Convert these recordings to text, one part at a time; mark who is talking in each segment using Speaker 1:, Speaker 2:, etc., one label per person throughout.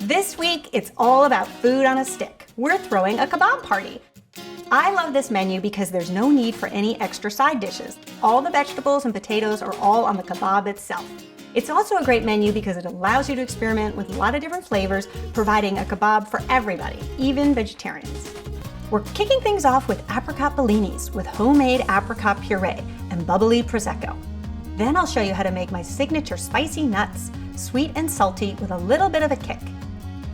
Speaker 1: This week, it's all about food on a stick. We're throwing a kebab party. I love this menu because there's no need for any extra side dishes. All the vegetables and potatoes are all on the kebab itself. It's also a great menu because it allows you to experiment with a lot of different flavors, providing a kebab for everybody, even vegetarians. We're kicking things off with Apricot Bellinis with homemade apricot puree and bubbly Prosecco. Then I'll show you how to make my signature spicy nuts, sweet and salty with a little bit of a kick.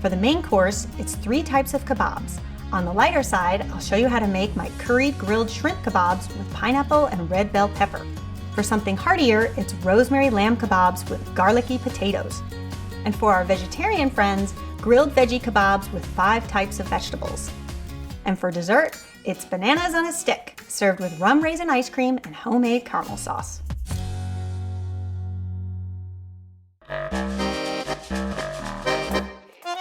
Speaker 1: For the main course, it's 3 types of kebabs. On the lighter side, I'll show you how to make my curried grilled shrimp kebabs with pineapple and red bell pepper. For something heartier, it's Rosemary Lamb Kebabs with garlicky potatoes. And for our vegetarian friends, grilled veggie kebabs with 5 types of vegetables. And for dessert, it's bananas on a stick, served with rum raisin ice cream and homemade caramel sauce.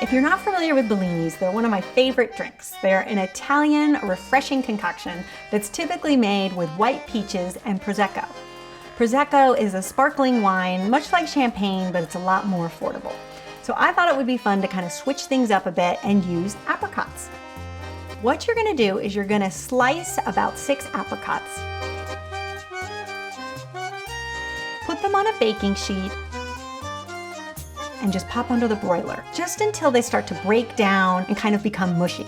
Speaker 1: If you're not familiar with Bellinis, they're one of my favorite drinks. They're an Italian, refreshing concoction that's typically made with white peaches and Prosecco. Prosecco is a sparkling wine, much like champagne, but it's a lot more affordable. So I thought it would be fun to kind of switch things up a bit and use apricots. What you're gonna do is you're gonna slice about 6 apricots, put them on a baking sheet, and just pop under the broiler, just until they start to break down and kind of become mushy.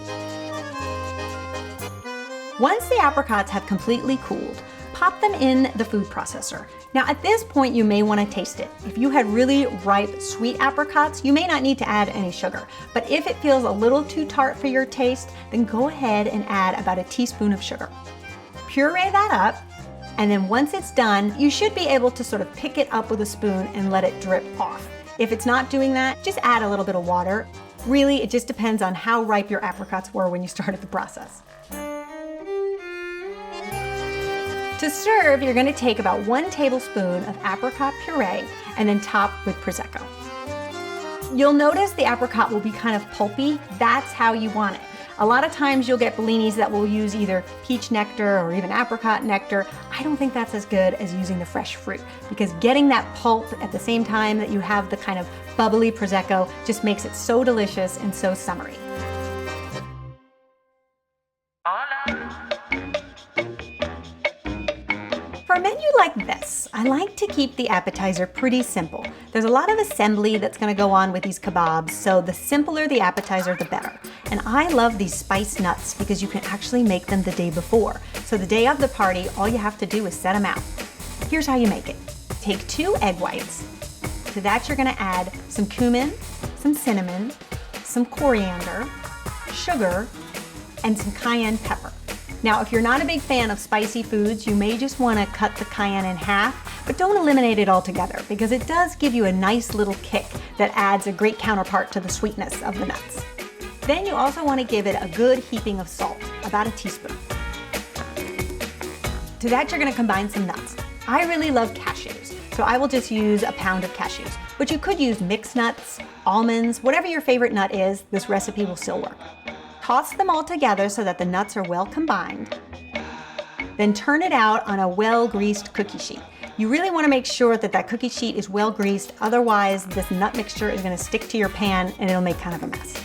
Speaker 1: Once the apricots have completely cooled, pop them in the food processor. Now at this point you may want to taste it. If you had really ripe, sweet apricots, you may not need to add any sugar. But if it feels a little too tart for your taste, then go ahead and add about a teaspoon of sugar. Puree that up, and then once it's done, you should be able to sort of pick it up with a spoon and let it drip off. If it's not doing that, just add a little bit of water. Really, it just depends on how ripe your apricots were when you started the process. To serve, you're going to take about 1 tablespoon of apricot puree and then top with Prosecco. You'll notice the apricot will be kind of pulpy. That's how you want it. A lot of times you'll get Bellinis that will use either peach nectar or even apricot nectar. I don't think that's as good as using the fresh fruit, because getting that pulp at the same time that you have the kind of bubbly Prosecco just makes it so delicious and so summery. For a menu like this, I like to keep the appetizer pretty simple. There's a lot of assembly that's going to go on with these kebabs, so the simpler the appetizer, the better. And I love these spiced nuts because you can actually make them the day before. So the day of the party, all you have to do is set them out. Here's how you make it. Take 2 egg whites. To that you're going to add some cumin, some cinnamon, some coriander, sugar, and some cayenne pepper. Now, if you're not a big fan of spicy foods, you may just want to cut the cayenne in half, but don't eliminate it altogether because it does give you a nice little kick that adds a great counterpart to the sweetness of the nuts. Then you also want to give it a good heaping of salt, about a teaspoon. To that, you're going to combine some nuts. I really love cashews, so I will just use a pound of cashews, but you could use mixed nuts, almonds, whatever your favorite nut is, this recipe will still work. Toss them all together so that the nuts are well combined. Then turn it out on a well-greased cookie sheet. You really want to make sure that that cookie sheet is well greased, otherwise this nut mixture is going to stick to your pan and it'll make kind of a mess.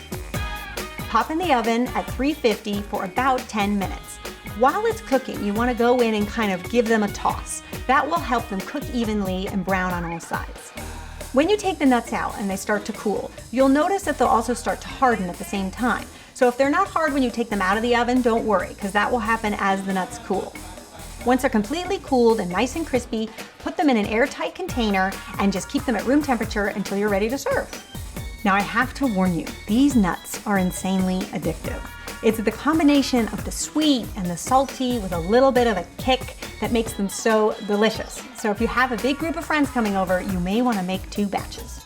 Speaker 1: Pop in the oven at 350 for about 10 minutes. While it's cooking, you want to go in and kind of give them a toss. That will help them cook evenly and brown on all sides. When you take the nuts out and they start to cool, you'll notice that they'll also start to harden at the same time. So if they're not hard when you take them out of the oven, don't worry, because that will happen as the nuts cool. Once they're completely cooled and nice and crispy, put them in an airtight container and just keep them at room temperature until you're ready to serve. Now I have to warn you, these nuts are insanely addictive. It's the combination of the sweet and the salty with a little bit of a kick that makes them so delicious. So if you have a big group of friends coming over, you may want to make 2 batches.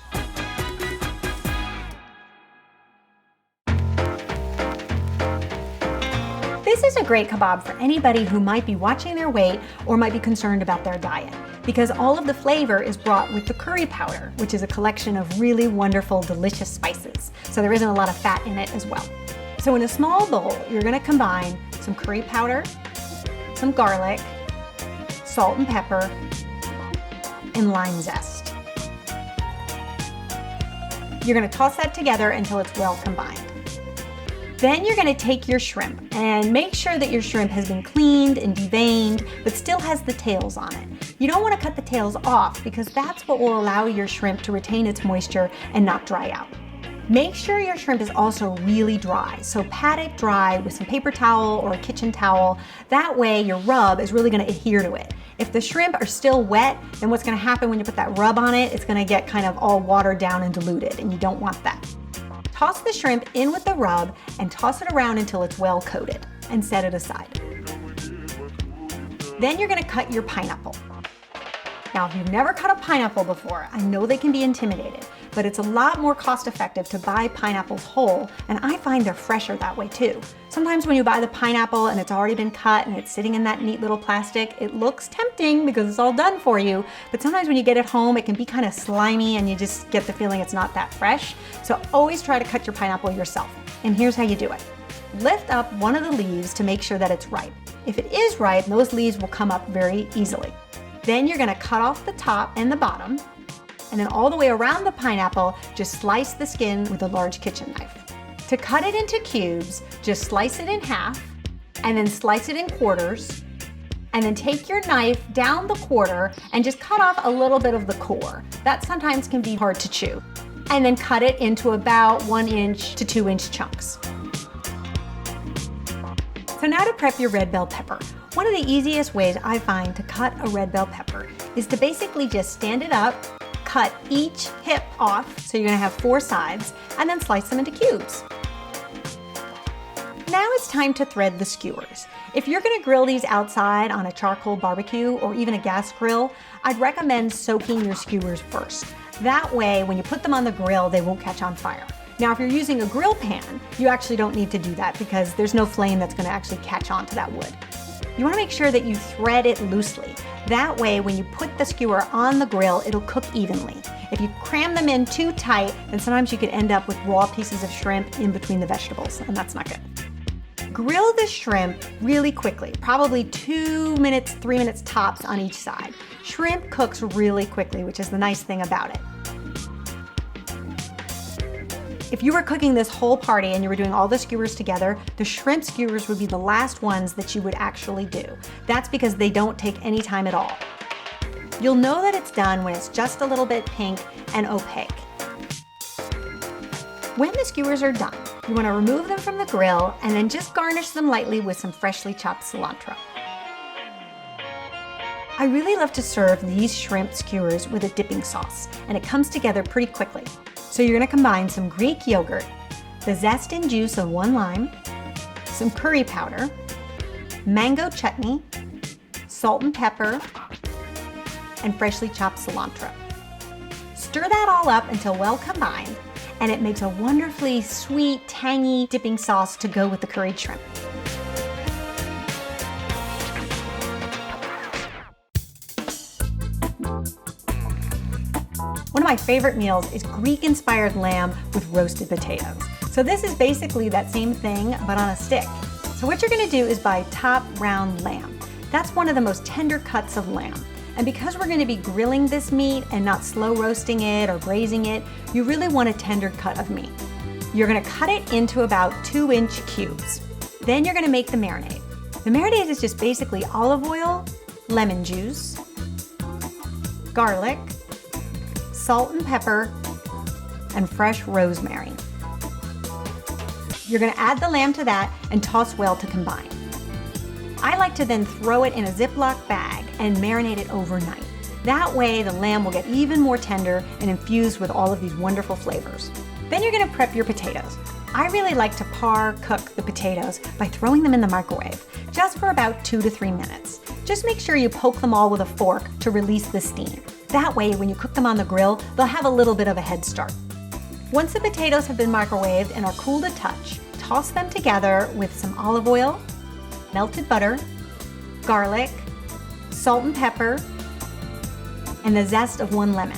Speaker 1: This is a great kebab for anybody who might be watching their weight or might be concerned about their diet, because all of the flavor is brought with the curry powder, which is a collection of really wonderful, delicious spices. So there isn't a lot of fat in it as well. So in a small bowl, you're going to combine some curry powder, some garlic, salt and pepper, and lime zest. You're gonna toss that together until it's well combined. Then you're gonna take your shrimp and make sure that your shrimp has been cleaned and deveined, but still has the tails on it. You don't wanna cut the tails off because that's what will allow your shrimp to retain its moisture and not dry out. Make sure your shrimp is also really dry, so pat it dry with some paper towel or a kitchen towel. That way your rub is really gonna adhere to it. If the shrimp are still wet, then what's gonna happen when you put that rub on it, it's gonna get kind of all watered down and diluted, and you don't want that. Toss the shrimp in with the rub and toss it around until it's well coated, and set it aside. Then you're gonna cut your pineapple. Now, if you've never cut a pineapple before, I know they can be intimidated, but it's a lot more cost effective to buy pineapples whole, and I find they're fresher that way too. Sometimes when you buy the pineapple and it's already been cut and it's sitting in that neat little plastic, it looks tempting because it's all done for you, but sometimes when you get it home, it can be kind of slimy and you just get the feeling it's not that fresh. So always try to cut your pineapple yourself. And here's how you do it. Lift up one of the leaves to make sure that it's ripe. If it is ripe, those leaves will come up very easily. Then you're gonna cut off the top and the bottom, and then all the way around the pineapple, just slice the skin with a large kitchen knife. To cut it into cubes, just slice it in half, and then slice it in quarters, and then take your knife down the quarter and just cut off a little bit of the core. That sometimes can be hard to chew. And then cut it into about 1 inch to 2 inch chunks. So now to prep your red bell pepper. One of the easiest ways I find to cut a red bell pepper is to basically just stand it up, cut each hip off, so you're gonna have 4 sides, and then slice them into cubes. Now it's time to thread the skewers. If you're gonna grill these outside on a charcoal barbecue or even a gas grill, I'd recommend soaking your skewers first. That way, when you put them on the grill, they won't catch on fire. Now, if you're using a grill pan, you actually don't need to do that because there's no flame that's gonna actually catch on to that wood. You wanna make sure that you thread it loosely. That way, when you put the skewer on the grill, it'll cook evenly. If you cram them in too tight, then sometimes you could end up with raw pieces of shrimp in between the vegetables, and that's not good. Grill the shrimp really quickly, probably 2 minutes, 3 minutes tops on each side. Shrimp cooks really quickly, which is the nice thing about it. If you were cooking this whole party and you were doing all the skewers together, the shrimp skewers would be the last ones that you would actually do. That's because they don't take any time at all. You'll know that it's done when it's just a little bit pink and opaque. When the skewers are done, you want to remove them from the grill and then just garnish them lightly with some freshly chopped cilantro. I really love to serve these shrimp skewers with a dipping sauce, and it comes together pretty quickly. So you're gonna combine some Greek yogurt, the zest and juice of 1 lime, some curry powder, mango chutney, salt and pepper, and freshly chopped cilantro. Stir that all up until well combined, and it makes a wonderfully sweet, tangy dipping sauce to go with the curried shrimp. One of my favorite meals is Greek-inspired lamb with roasted potatoes. So this is basically that same thing, but on a stick. So what you're gonna do is buy top round lamb. That's one of the most tender cuts of lamb. And because we're gonna be grilling this meat and not slow roasting it or braising it, you really want a tender cut of meat. You're gonna cut it into about 2 inch cubes. Then you're gonna make the marinade. The marinade is just basically olive oil, lemon juice, garlic, salt and pepper, and fresh rosemary. You're gonna add the lamb to that and toss well to combine. I like to then throw it in a Ziploc bag and marinate it overnight. That way the lamb will get even more tender and infused with all of these wonderful flavors. Then you're gonna prep your potatoes. I really like to par cook the potatoes by throwing them in the microwave, just for about 2 to 3 minutes. Just make sure you poke them all with a fork to release the steam. That way, when you cook them on the grill, they'll have a little bit of a head start. Once the potatoes have been microwaved and are cool to touch, toss them together with some olive oil, melted butter, garlic, salt and pepper, and the zest of 1 lemon.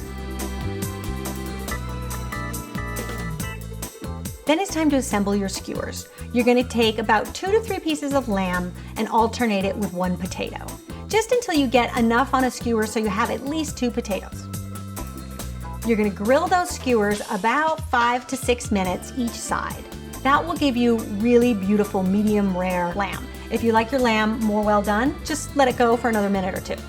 Speaker 1: Then it's time to assemble your skewers. You're gonna take about 2 to 3 pieces of lamb and alternate it with 1 potato, just until you get enough on a skewer so you have at least 2 potatoes. You're gonna grill those skewers about 5 to 6 minutes each side. That will give you really beautiful medium rare lamb. If you like your lamb more well done, just let it go for another minute or two.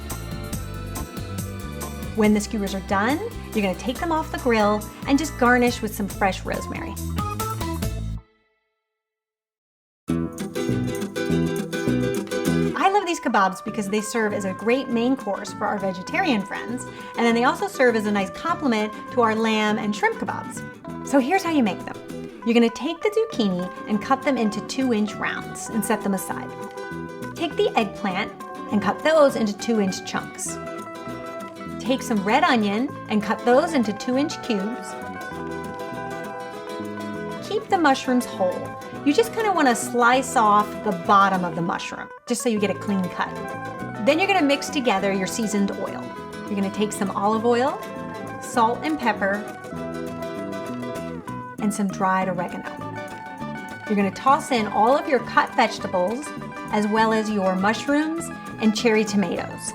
Speaker 1: When the skewers are done, you're gonna take them off the grill and just garnish with some fresh rosemary. I love these kebabs because they serve as a great main course for our vegetarian friends, and then they also serve as a nice complement to our lamb and shrimp kebabs. So here's how you make them. You're gonna take the zucchini and cut them into 2-inch rounds and set them aside. Take the eggplant and cut those into 2-inch chunks. Take some red onion and cut those into 2-inch cubes. Keep the mushrooms whole. You just kind of want to slice off the bottom of the mushroom, just so you get a clean cut. Then you're going to mix together your seasoned oil. You're going to take some olive oil, salt and pepper, and some dried oregano. You're going to toss in all of your cut vegetables, as well as your mushrooms and cherry tomatoes.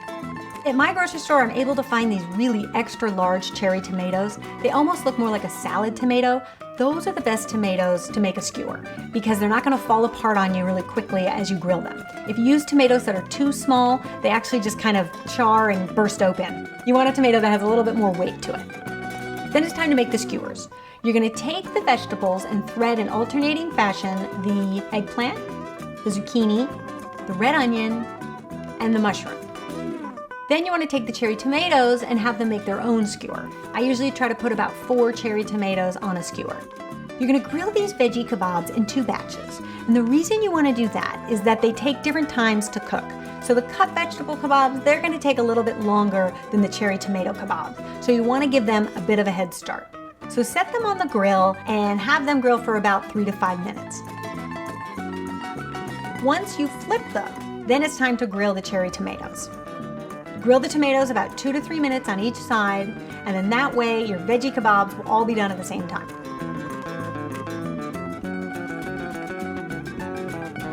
Speaker 1: At my grocery store, I'm able to find these really extra large cherry tomatoes. They almost look more like a salad tomato. Those are the best tomatoes to make a skewer because they're not gonna fall apart on you really quickly as you grill them. If you use tomatoes that are too small, they actually just kind of char and burst open. You want a tomato that has a little bit more weight to it. Then it's time to make the skewers. You're gonna take the vegetables and thread in alternating fashion the eggplant, the zucchini, the red onion, and the mushroom. Then you want to take the cherry tomatoes and have them make their own skewer. I usually try to put about 4 cherry tomatoes on a skewer. You're going to grill these veggie kebabs in 2 batches. And the reason you want to do that is that they take different times to cook. So the cut vegetable kebabs, they're going to take a little bit longer than the cherry tomato kebabs. So you want to give them a bit of a head start. So set them on the grill and have them grill for about 3 to 5 minutes. Once you flip them, then it's time to grill the cherry tomatoes. Grill the tomatoes about 2 to 3 minutes on each side, and then that way your veggie kebabs will all be done at the same time.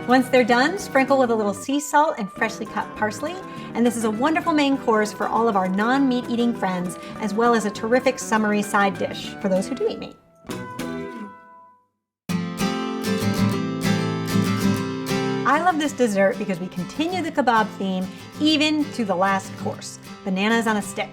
Speaker 1: Once they're done, sprinkle with a little sea salt and freshly cut parsley, and this is a wonderful main course for all of our non-meat eating friends, as well as a terrific summery side dish for those who do eat meat. I love this dessert because we continue the kebab theme even to the last course, bananas on a stick.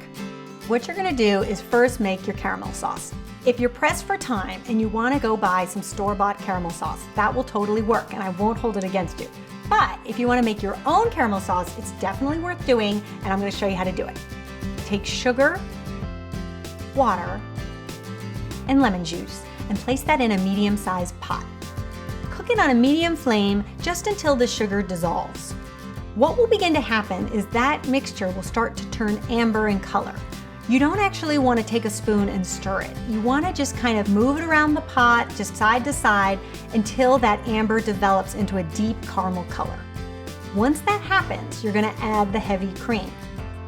Speaker 1: What you're gonna do is first make your caramel sauce. If you're pressed for time and you wanna go buy some store-bought caramel sauce, that will totally work and I won't hold it against you. But if you wanna make your own caramel sauce, it's definitely worth doing and I'm gonna show you how to do it. Take sugar, water, and lemon juice and place that in a medium-sized pot. Cook it on a medium flame just until the sugar dissolves. What will begin to happen is that mixture will start to turn amber in color. You don't actually want to take a spoon and stir it. You want to just kind of move it around the pot, just side to side, until that amber develops into a deep caramel color. Once that happens, you're going to add the heavy cream.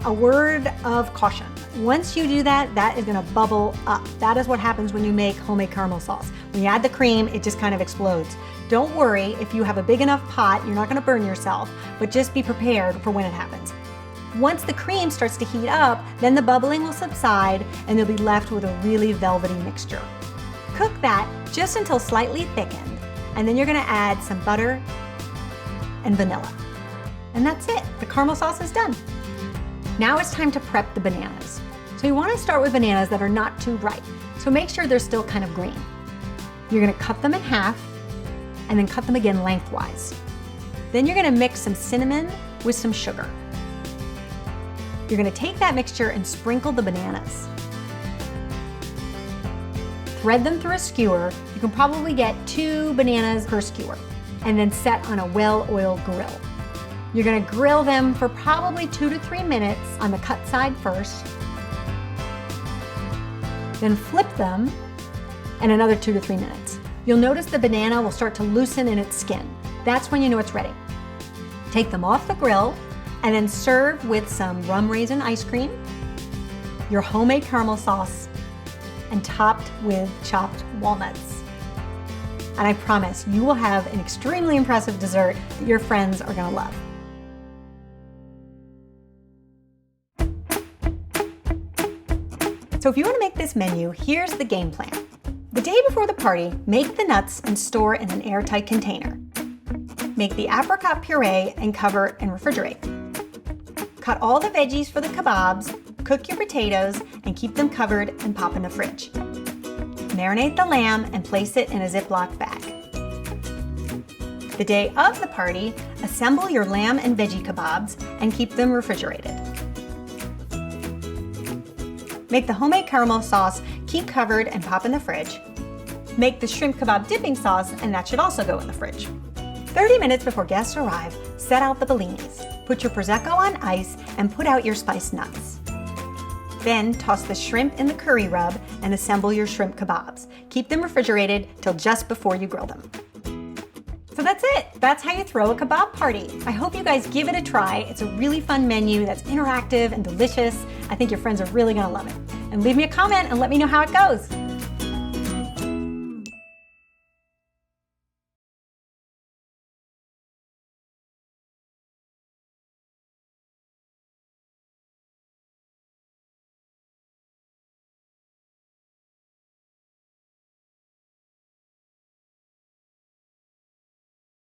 Speaker 1: A word of caution. Once you do that, that is going to bubble up. That is what happens when you make homemade caramel sauce. When you add the cream, it just kind of explodes. Don't worry, if you have a big enough pot, you're not going to burn yourself, but just be prepared for when it happens. Once the cream starts to heat up, then the bubbling will subside and you'll be left with a really velvety mixture. Cook that just until slightly thickened, and then you're going to add some butter and vanilla. And that's it. The caramel sauce is done. Now it's time to prep the bananas. So you want to start with bananas that are not too ripe. So make sure they're still kind of green. You're going to cut them in half and then cut them again lengthwise. Then you're going to mix some cinnamon with some sugar. You're going to take that mixture and sprinkle the bananas. Thread them through a skewer. You can probably get 2 bananas per skewer, and then set on a well-oiled grill. You're going to grill them for probably 2 to 3 minutes on the cut side first. Then flip them and another 2 to 3 minutes. You'll notice the banana will start to loosen in its skin. That's when you know it's ready. Take them off the grill and then serve with some rum raisin ice cream, your homemade caramel sauce, and topped with chopped walnuts. And I promise you will have an extremely impressive dessert that your friends are going to love. So if you want to make this menu, here's the game plan. The day before the party, make the nuts and store in an airtight container. Make the apricot puree and cover and refrigerate. Cut all the veggies for the kebabs, cook your potatoes, and keep them covered and pop in the fridge. Marinate the lamb and place it in a Ziploc bag. The day of the party, assemble your lamb and veggie kebabs and keep them refrigerated. Make the homemade caramel sauce, keep covered and pop in the fridge. Make the shrimp kebab dipping sauce, and that should also go in the fridge. 30 minutes before guests arrive, set out the bellinis. Put your Prosecco on ice and put out your spiced nuts. Then toss the shrimp in the curry rub and assemble your shrimp kebabs. Keep them refrigerated till just before you grill them. So that's it. That's how you throw a kebab party. I hope you guys give it a try. It's a really fun menu that's interactive and delicious. I think your friends are really gonna love it. And leave me a comment and let me know how it goes.